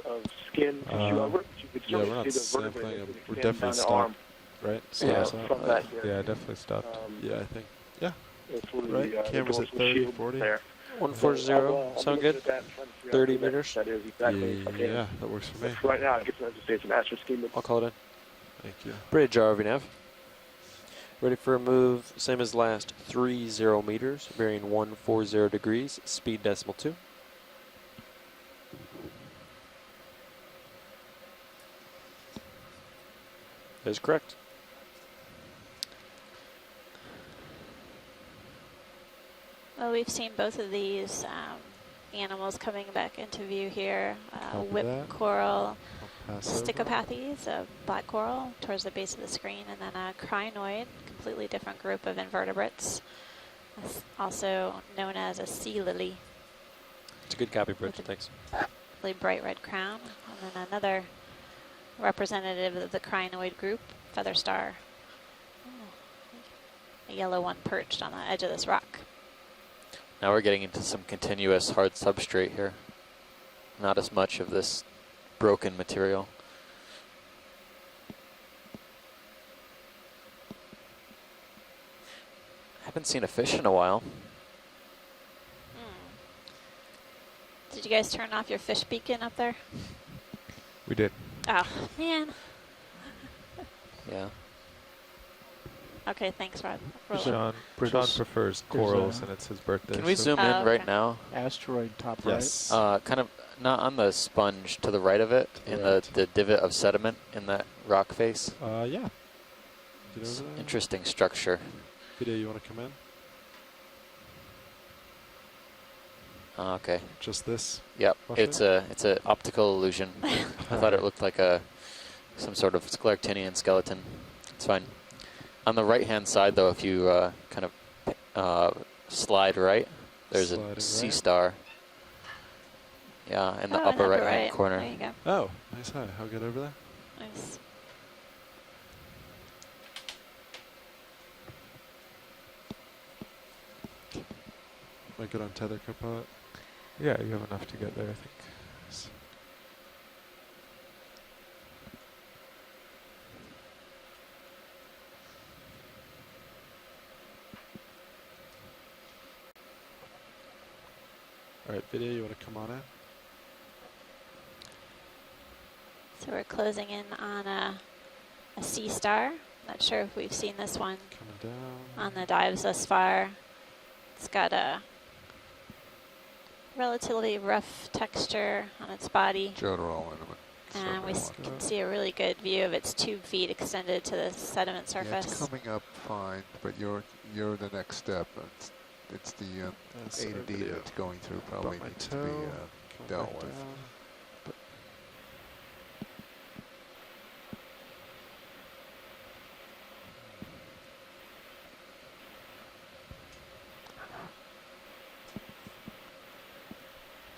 skin tissue over it. You could Yeah, we're certainly not see the vertebrae sampling that them. would We're extend definitely down the arm. stopped, right? Yeah. Stops From up. back here. Yeah, definitely stopped. Yeah, I think. Yeah. It's where Right, the camera's at dorsal 30, shield 40. There. 140, I'll sound be good? looking at that and trying to figure out 30 where that- meters? That is exactly. Okay. Yeah, that works for me. Right now, I guess I have to say it's an astro schema. I'll call it in. Thank you. Bridge ROV nav. Ready for a move, same as last, 30 meters, bearing 140 degrees, speed decimal 2. That is correct. Well, we've seen both of these animals coming back into view here. Copy Whip that. coral, I'll pass over. Sticopathes, a black coral towards the base of the screen, and then a crinoid, completely different group of invertebrates, also known as a sea lily. It's a good copy, Bridge. Thanks. Really bright red crown, and then another representative of the crinoid group, feather star. A yellow one perched on the edge of this rock. Now we're getting into some continuous hard substrate here. Not as much of this broken material. Haven't seen a fish in a while. Did you guys turn off your fish beacon up there? We did. Oh, man. Yeah. Okay, thanks, Rod. Roll it. Sean British- prefers there's corals, a- and it's his birthday. Can we so- zoom Oh, in right okay. now? Asteroid top Yes. Kind of not on the sponge to the right of it, in Correct. the divot of sediment in that rock face. Yeah. Get It's over there. interesting structure. Video, you want to come in? Okay. Just this? Yep. Watch It's a optical illusion. I thought it looked like some sort of scleractinian skeleton. It's fine. On the right-hand side, though, if you kind of slide right, there's Sliding a sea right. star. Yeah, in the Oh, upper right-hand right. corner. There you go. Oh, nice. Hi. I'll get over there. Nice. Might get on tether copilot. Yeah, you have enough to get there, I think. All right, video, you want to come on in? So we're closing in on a sea star. Not sure if we've seen this one Coming down. on the dives thus far. It's got a relatively rough texture on its body, General element. and we can see a really good view of its tube feet extended to the sediment Yeah, it's surface. coming up fine, but you're the next step. It's the That's A our to D video. that's going through probably my needs to be toe. Coming dealt back with. down.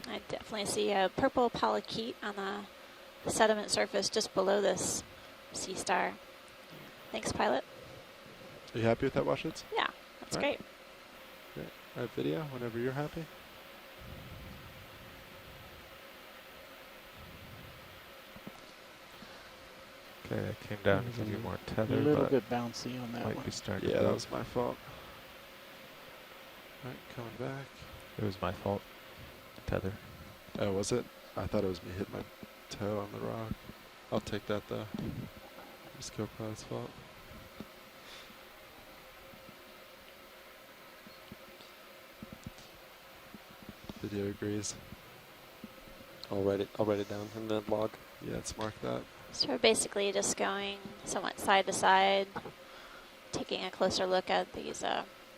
I definitely see a purple polychaete on the sediment surface just below this sea star. Thanks, pilot. Are you happy with that, Washits? Yeah, that's All right. great. All right, video, whenever you're happy. Okay, I came down to give you more A tether, little but bit bouncy on that might one. be starting Yeah, to that move. was my fault. All right, coming back. It was my fault. Tether. Oh, was it? I thought it was me hitting my toe on the rock. I'll take that, though. It's copilot's fault. Video agrees. I'll write it down in the log. Yeah, let's mark that. So we're basically just going somewhat side to side, taking a closer look at these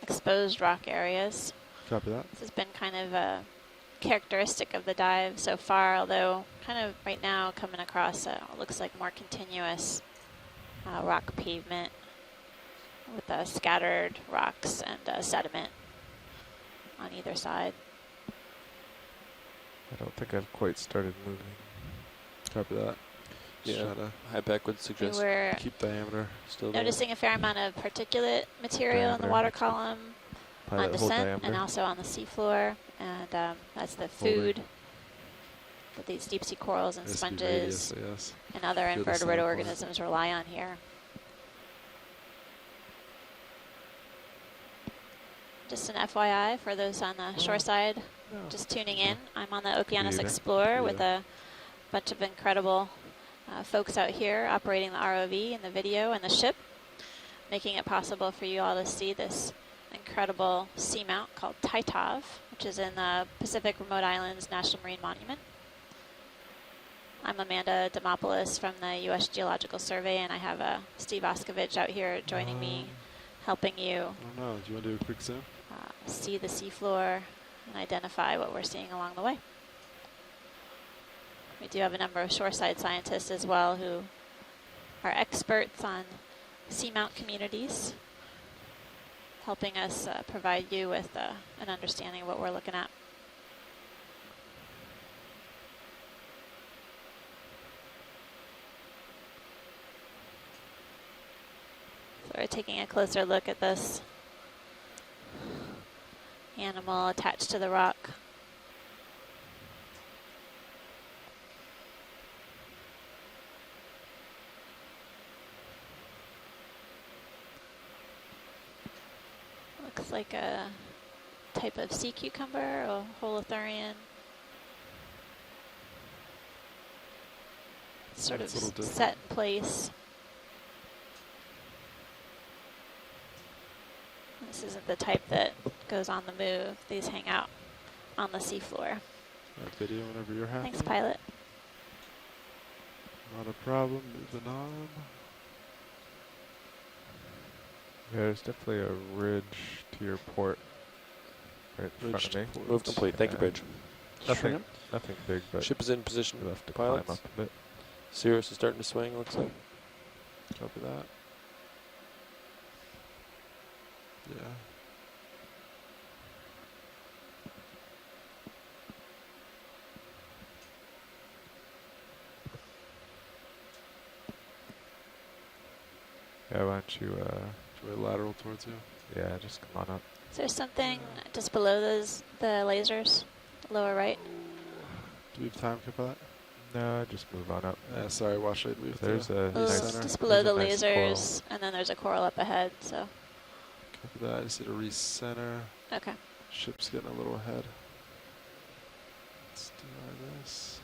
exposed rock areas. Copy that. This has been kind of a characteristic of the dive so far, although kind of right now coming across what looks like more continuous rock pavement with scattered rocks and sediment on either side. I don't think I've quite started moving. Copy that. Just Yeah. try to Highback would We suggest were keep diameter. still there. noticing a fair amount of particulate material in the Diameter, water that's good. column on Pilot hold descent and diameter. also on the seafloor, and that's the Holding. food that these deep sea corals and SB sponges radius, so yes. and other Feel the invertebrate sample. organisms rely on here. Just an FYI for those on the shore side just tuning in. I'm on the Okeanos Either. Explorer with Yeah. a bunch of incredible folks out here operating the ROV and the video and the ship, making it possible for you all to see this incredible seamount called Taitov, which is in the Pacific Remote Islands National Marine Monument. I'm Amanda Demopoulos from the U.S. Geological Survey, and I have Steve Oskovich out here joining me, helping you I don't know. Do you want to do a quick zoom? see the seafloor and identify what we're seeing along the way. We do have a number of shoreside scientists as well who are experts on seamount communities, helping us provide you with an understanding of what we're looking at. So we're taking a closer look at this animal attached to the rock. Looks like a type of sea cucumber or holothurian. Sort of set in place. This isn't the type that goes on the move. These hang out on the seafloor. That video whenever you're happy. Thanks, pilot. Not a problem. Moving on. Yeah, there's definitely a ridge to your port right in front of me. Move complete. Thank you, Bridge. Nothing big, but Ship is in position. we'll have to Pilots. climb up a bit. Cirrus is starting to swing, looks like. Copy that. Yeah. Yeah, why don't you, Way lateral towards you. yeah, just come on up. Is there something just below the lasers, lower right? Do we have time cap for that? No, just move on up. Sorry, watch it move. There's a Oh, nice, center. just below the there's a nice lasers, and then there's a coral up ahead. So, Copy that. I just need to recenter. okay. Ship's getting a little ahead. Let's do this.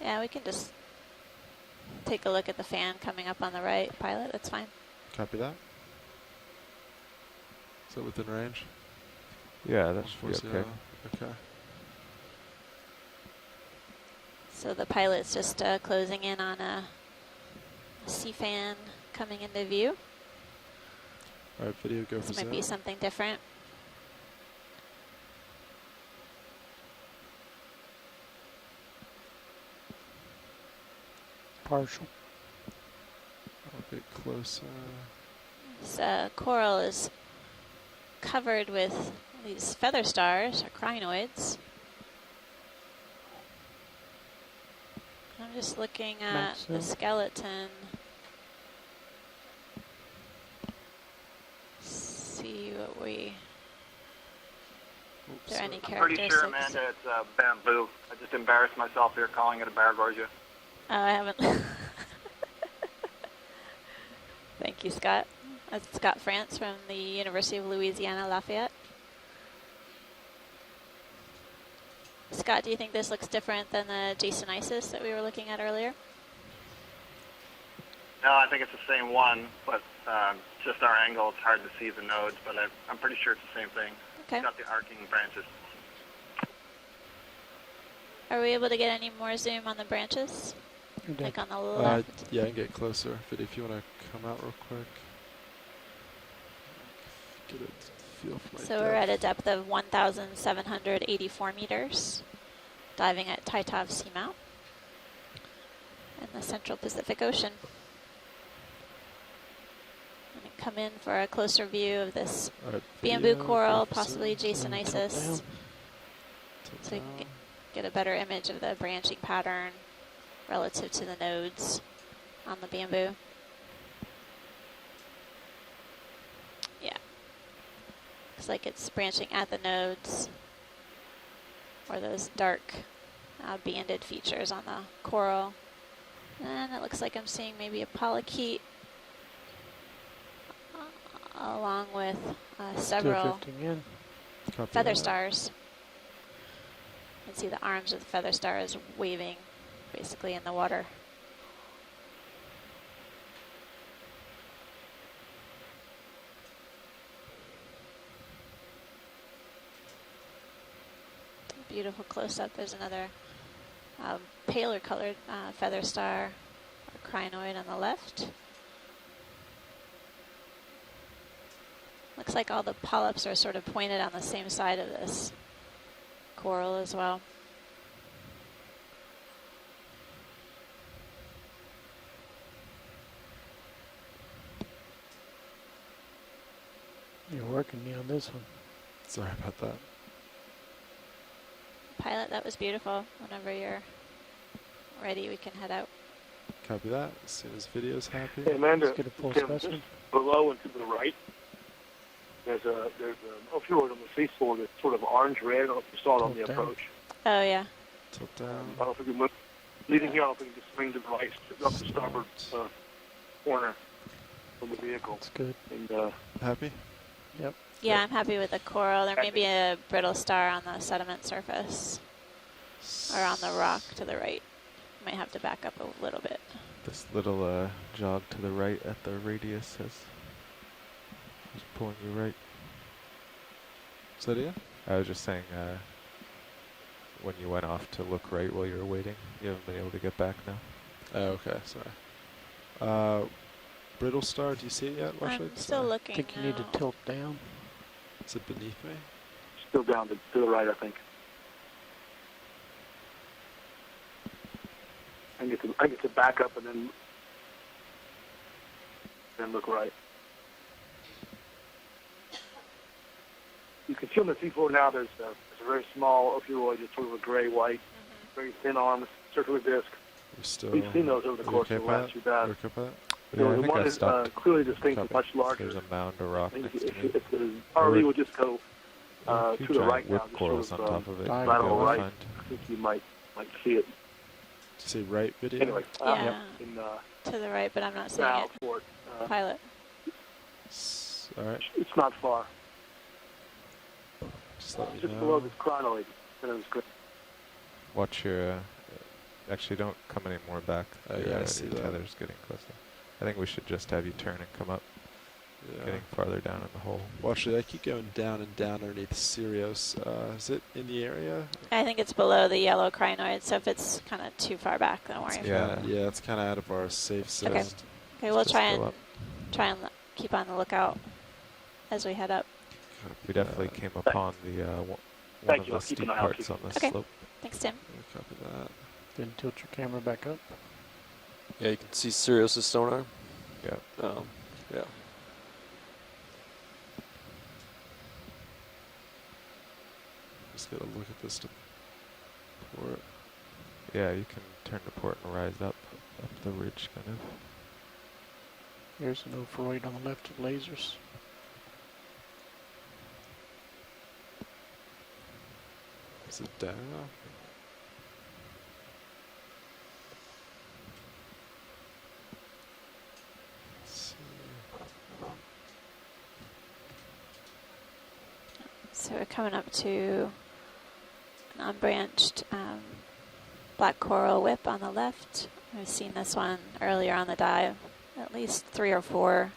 Yeah, we can just take a look at the fan coming up on the right, pilot. That's fine. Copy that. Is that within range? Yeah, that should be 140. okay. Okay. So the pilot's just closing in on a sea fan coming into view. All right, video go for This might be something different. Partial. I'll get closer. This coral is covered with these feather stars, or crinoids. I'm just looking at the Maxim. skeleton. See what we... Oops, Is there any sorry. I'm pretty sure, characteristics? Amanda, it's bamboo. I just embarrassed myself here calling it a bargorgia. Oh, I haven't. Thank you, Scott. That's Scott France from the University of Louisiana Lafayette. Scott, do you think this looks different than the Jasonisis that we were looking at earlier? No, I think it's the same one, but just our angle, it's hard to see the nodes, but I'm pretty sure it's the same thing. Okay. It's got the arcing branches. Are we able to get any more zoom on the branches? Like on the left? Yeah, I can get closer. If you want to come out real quick. Get a feel for my So we're at a depth of 1,784 meters, diving at Taitov Seamount in the Central Pacific Ocean. I'm going to come in for a closer view of this bamboo coral, possibly Jasonisis, so we can get a better image of the branching pattern relative to the nodes on the bamboo. Yeah. Looks like it's branching at the nodes, or those dark banded features on the coral. And it looks like I'm seeing maybe a polychaete along with several feather stars. You can see the arms of the feather stars waving basically in the water. Beautiful close-up. There's another paler colored feather star Our crinoid on the left. Looks like all the polyps are sort of pointed on the same side of this coral as well. You're working me on this one. Sorry about that. Pilot, that was beautiful. Whenever you're ready, we can head out. Copy that. As soon as video's happy. Hey, Amanda, Let's get a full Tim, specimen. just below and to the right, there's an opioid on the seafloor that's sort of orange-red. I don't know if you saw it on the Tilt down. approach. Oh, yeah. Tilt down. I don't know if we can look. Leaving here, I don't think we can swing to the right, up the starboard corner from the vehicle. That's good. And Happy? Yep. Yeah, I'm happy with the coral. There may be a brittle star on the sediment surface or on the rock to the right. Might have to back up a little bit. This little jog to the right at the radius is pulling you right. Is that it? I was just saying, when you went off to look right while you were waiting, you haven't been able to get back now. Oh, okay. Sorry. Brittle star, do you see it yet, Wesley? I'm still I looking think you need to now. tilt down. Is it beneath me? still down to the right, I think. I get to back up and then look right. You can see on the seafloor now there's a very small ophiuroid, it's sort of a gray-white, very thin arms, circular disc. We've seen those over the course of the last few baths. Yeah, I The think one I is stopped. clearly distinct and Copy. much larger. There's a mound of rock I think next to me. if the ROV would just go A few to the giant right now, whip just corals sort on of, top of it. dive You'll be lateral able to right. find. I think you might see it. Did you say right video? Anyway, Yeah, in to the right, but I'm not seeing south it. port. Pilot. Alright, It's not far. just let me Just know. below this chronoid. And it was good. Watch your. Actually, don't come any more back. Oh, Your, yeah, I see your that. tether's getting closer. I think we should just have you turn and come up, Yeah. getting farther down in the hole. Well, actually, I keep going down and down underneath Sirius. Is it in the area? I think it's below the yellow crinoid, so if it's kind of too far back, don't worry. Yeah. Yeah, it's kind of out of our safe zone. Okay. Okay, we'll Just try go and up. keep on the lookout as we head up. We definitely came upon the one Thank of you, the I'll keep steep an eye out, parts keep on this Okay. slope. Thanks, Tim. Yeah, copy that. Then tilt your camera back up. Yeah, you can see Sirius's sonar. Yeah. Yeah. Just gotta look at this to port. Yeah, you can turn to port and rise up the ridge, kind of. Here's an ophiuroid on the left of lasers. Is it down? Let's see. So we're coming up to an unbranched black coral whip on the left. We've seen this one earlier on the dive. At least 3 or 4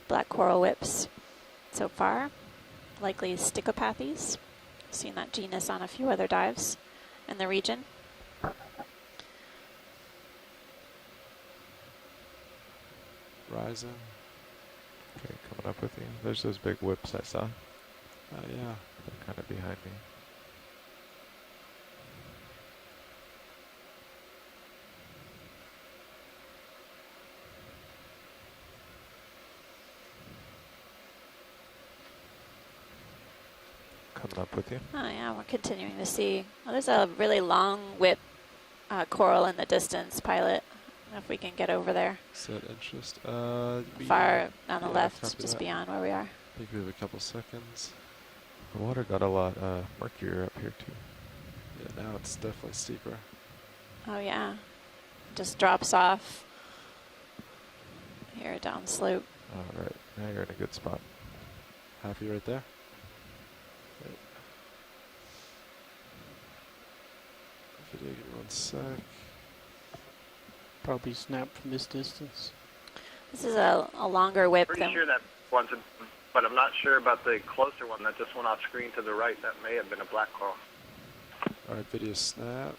black coral whips so far. Likely Sticopathes. Seen that genus on a few other dives in the region. Rising. Okay, coming up with you. There's those big whips I saw. Oh, yeah. They're kind of behind me. Coming up with you. Oh yeah, we're continuing to see. Well, there's a really long whip coral in the distance, Pilot. I don't know if we can get over there. Set interest. Far on the yeah, left, copy just that. beyond where we are. I think we have a couple seconds. The water got a lot murkier up here too. Yeah, now it's definitely steeper. Oh yeah, just drops off here down slope. All right, now you're in a good spot. Happy right there? Right. Video, give me 1 sec. Probably snapped from this distance. This is a longer whip Pretty than sure that one's, but I'm not sure about the closer one that just went off screen to the right. That may have been a black coral. Alright, video snap.